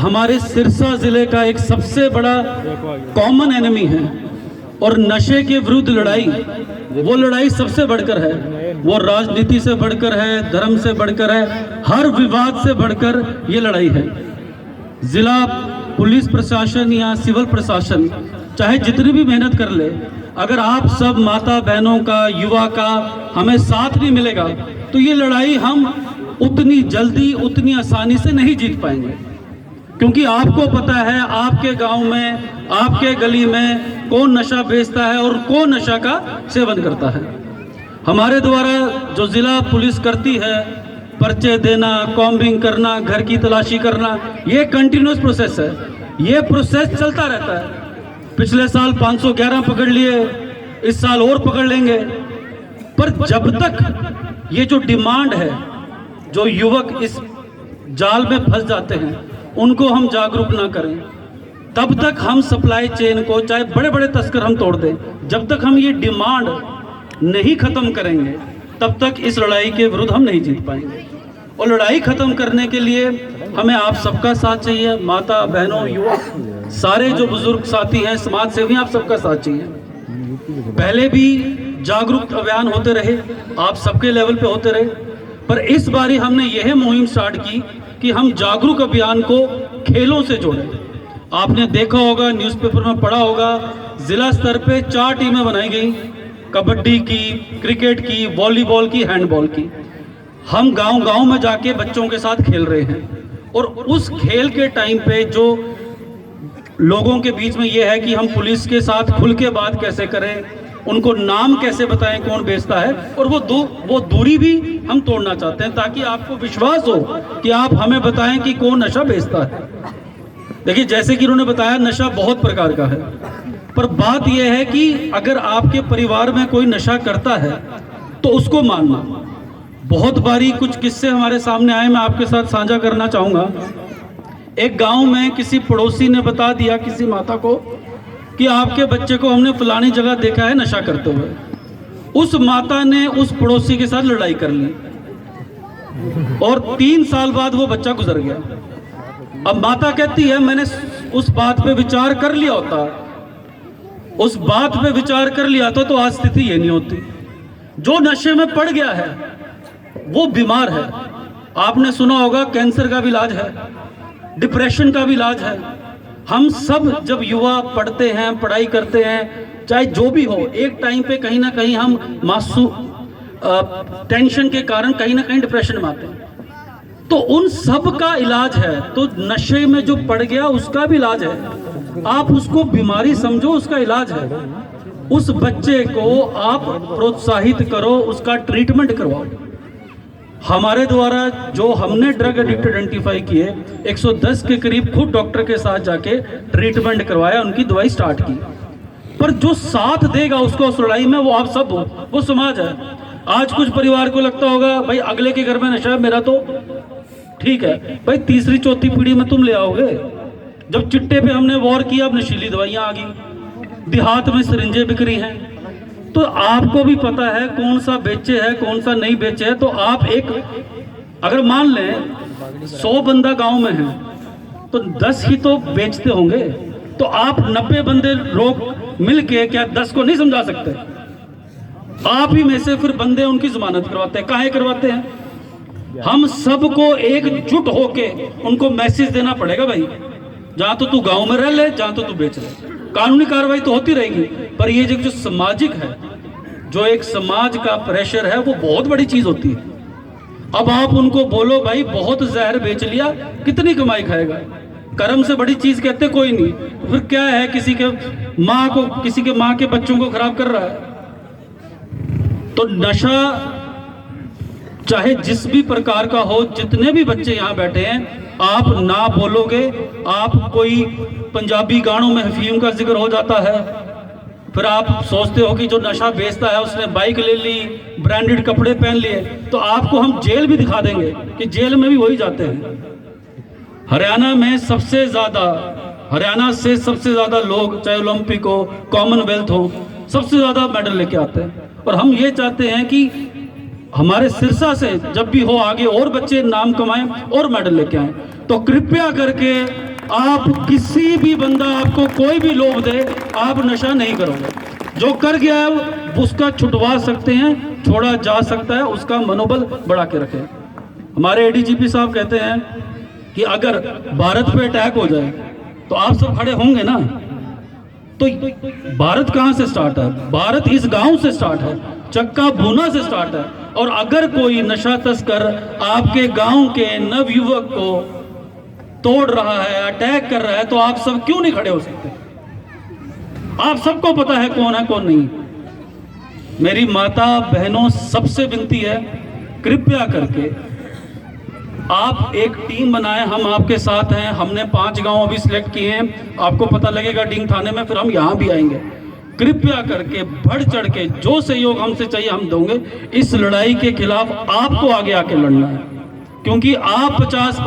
हमारे सिरसा जिले का एक सबसे बड़ा कॉमन एनिमी है और नशे के विरुद्ध लड़ाई, वो लड़ाई सबसे बढ़कर है। वो राजनीति से बढ़कर है, धर्म से बढ़कर है, हर विवाद से बढ़कर ये लड़ाई है। जिला पुलिस प्रशासन या सिविल प्रशासन चाहे जितनी भी मेहनत कर ले, अगर आप सब माता बहनों का, युवा का हमें साथ नहीं मिलेगा तो ये लड़ाई हम उतनी जल्दी, उतनी आसानी से नहीं जीत पाएंगे। क्योंकि आपको पता है आपके गांव में, आपके गली में कौन नशा बेचता है और कौन नशा का सेवन करता है। हमारे द्वारा जो जिला पुलिस करती है, पर्चे देना, कॉम्बिंग करना, घर की तलाशी करना, ये कंटिन्यूस प्रोसेस है। ये प्रोसेस चलता रहता है। पिछले साल 511 पकड़ लिए, इस साल और पकड़ लेंगे। पर जब तक ये जो डिमांड है, जो युवक इस जाल में फंस जाते हैं, उनको हम जागरूक ना करें, तब तक हम सप्लाई चेन को, चाहे बड़े बड़े तस्कर हम तोड़ दें, जब तक हम ये डिमांड नहीं खत्म करेंगे तब तक इस लड़ाई के विरुद्ध हम नहीं जीत पाएंगे। और लड़ाई खत्म करने के लिए हमें आप सबका साथ चाहिए, माता बहनों, युवा, सारे जो बुजुर्ग साथी हैं, समाज सेवी, आप सबका साथ चाहिए। पहले भी जागरूक अभियान होते रहे, आप सबके लेवल पे होते रहे, पर इस बारी हमने यह मुहिम स्टार्ट की कि हम जागरूक अभियान को खेलों से जोड़ें। आपने देखा होगा, न्यूज़पेपर में पढ़ा होगा, जिला स्तर पे 4 टीमें बनाई गई, कबड्डी की, क्रिकेट की, वॉलीबॉल की, हैंडबॉल की। हम गांव-गांव में जाके बच्चों के साथ खेल रहे हैं और उस खेल के टाइम पे जो लोगों के बीच में ये है कि हम पुलिस के साथ खुल के बात कैसे करें, उनको नाम कैसे बताएं कौन बेचता है, और वो दूरी भी हम तोड़ना चाहते हैं ताकि आपको विश्वास हो कि आप हमें बताएं कि कौन नशा बेचता है। देखिए, जैसे कि उन्होंने बताया, नशा बहुत प्रकार का है, पर बात यह है कि अगर आपके परिवार में कोई नशा करता है तो उसको मानना। बहुत बारी कुछ किस्से हमारे सामने आए, मैं आपके साथ साझा करना चाहूँगा। एक गांव में किसी पड़ोसी ने बता दिया किसी माता को कि आपके बच्चे को हमने फलानी जगह देखा है नशा करते हुए। उस माता ने उस पड़ोसी के साथ लड़ाई कर ली और 3 साल बाद वो बच्चा गुजर गया। अब माता कहती है, मैंने उस बात पे विचार कर लिया होता, उस बात पे विचार कर लिया था तो आज स्थिति ये नहीं होती। जो नशे में पड़ गया है वो बीमार है। आपने सुना होगा, कैंसर का भी इलाज है, डिप्रेशन का भी इलाज है। हम सब जब युवा पढ़ते हैं, पढ़ाई करते हैं, चाहे जो भी हो, एक टाइम पे कहीं ना कहीं हम टेंशन के कारण कहीं ना कहीं डिप्रेशन में आते हैं। तो उन सब का इलाज है। तो नशे में जो पड़ गया उसका भी इलाज है। आप उसको बीमारी समझो, उसका इलाज है। उस बच्चे को आप प्रोत्साहित करो, उसका ट्रीटमेंट करवाओ। हमारे द्वारा जो हमने ड्रग एडिक्ट आइडेंटिफाई किए, 110 के करीब खुद डॉक्टर के साथ जाके ट्रीटमेंट करवाया, उनकी दवाई स्टार्ट की। पर जो साथ देगा उसको उस लड़ाई में, वो आप सब हो, वो समाज है। आज कुछ परिवार को लगता होगा, भाई अगले के घर में नशा है, मेरा तो ठीक है। भाई तीसरी चौथी पीढ़ी में तुम ले आओगे। जब चिट्टे पे हमने वॉर किया, अब नशीली दवाइयाँ आ गई, देहात में सिरिंजे बिक रही हैं, तो आपको भी पता है कौन सा बेचे है, कौन सा नहीं बेचे है। तो आप अगर मान लें 100 बंदा गांव में है तो 10 ही तो बेचते होंगे, तो आप 90 बंदे लोग मिलके क्या 10 को नहीं समझा सकते? आप ही में से फिर बंदे उनकी जमानत करवाते हैं। काहे करवाते हैं? हम सबको एकजुट होके उनको मैसेज देना पड़ेगा, भाई जहां तो तू गांव में रह ले, जहां तो तू बेच ले। कानूनी कार्रवाई तो होती रहेगी, पर ये जो सामाजिक है, जो एक समाज का प्रेशर है, वो बहुत बड़ी चीज होती है। अब आप उनको बोलो, भाई बहुत जहर बेच लिया, कितनी कमाई खाएगा? कर्म से बड़ी चीज कहते कोई नहीं। फिर क्या है, किसी के माँ के बच्चों को खराब कर रहा है। तो नशा चाहे जिस भी प्रकार का हो, जितने भी बच्चे यहाँ बैठे हैं, आप ना बोलोगे, आप कोई पंजाबी गानों में अफीम का जिक्र हो जाता है, फिर आप सोचते हो कि जो नशा बेचता है उसने बाइक ले ली, ब्रांडेड कपड़े पहन लिए, तो आपको हम जेल भी दिखा देंगे कि जेल में भी वही जाते हैं। हरियाणा से सबसे ज्यादा लोग, चाहे ओलंपिक हो, कॉमनवेल्थ हो, सबसे ज्यादा मेडल लेके आते हैं। और हम ये चाहते हैं कि हमारे सिरसा से जब भी हो आगे और बच्चे नाम कमाएं और मेडल लेके आए। तो कृपया करके आप किसी भी बंदा आपको कोई भी लोभ दे, आप नशा नहीं करोगे। जो कर गया है उसका छुटवा सकते हैं, छोड़ा जा सकता है, उसका मनोबल बढ़ा के रखें। हमारे एडीजीपी साहब कहते हैं कि अगर भारत पे अटैक हो जाए तो आप सब खड़े होंगे ना। तो भारत कहाँ से स्टार्ट है? भारत इस गांव से स्टार्ट है, चक्का भूना से स्टार्ट है। और अगर कोई नशा तस्कर आपके गांव के नवयुवक को तोड़ रहा है, अटैक कर रहा है, तो आप सब क्यों नहीं खड़े हो सकते? आप सबको पता है कौन है कौन नहीं। मेरी माता बहनों सबसे विनती है, कृपया करके आप एक टीम बनाएं, हम आपके साथ हैं। हमने 5 गांव अभी सिलेक्ट किए हैं, आपको पता लगेगा डींग थाने में, फिर हम यहाँ भी आएंगे। कृपया करके बढ़ चढ़ के जो सहयोग हमसे चाहिए हम देंगे। इस लड़ाई के खिलाफ आपको आगे आके लड़ना है, क्योंकि आप 50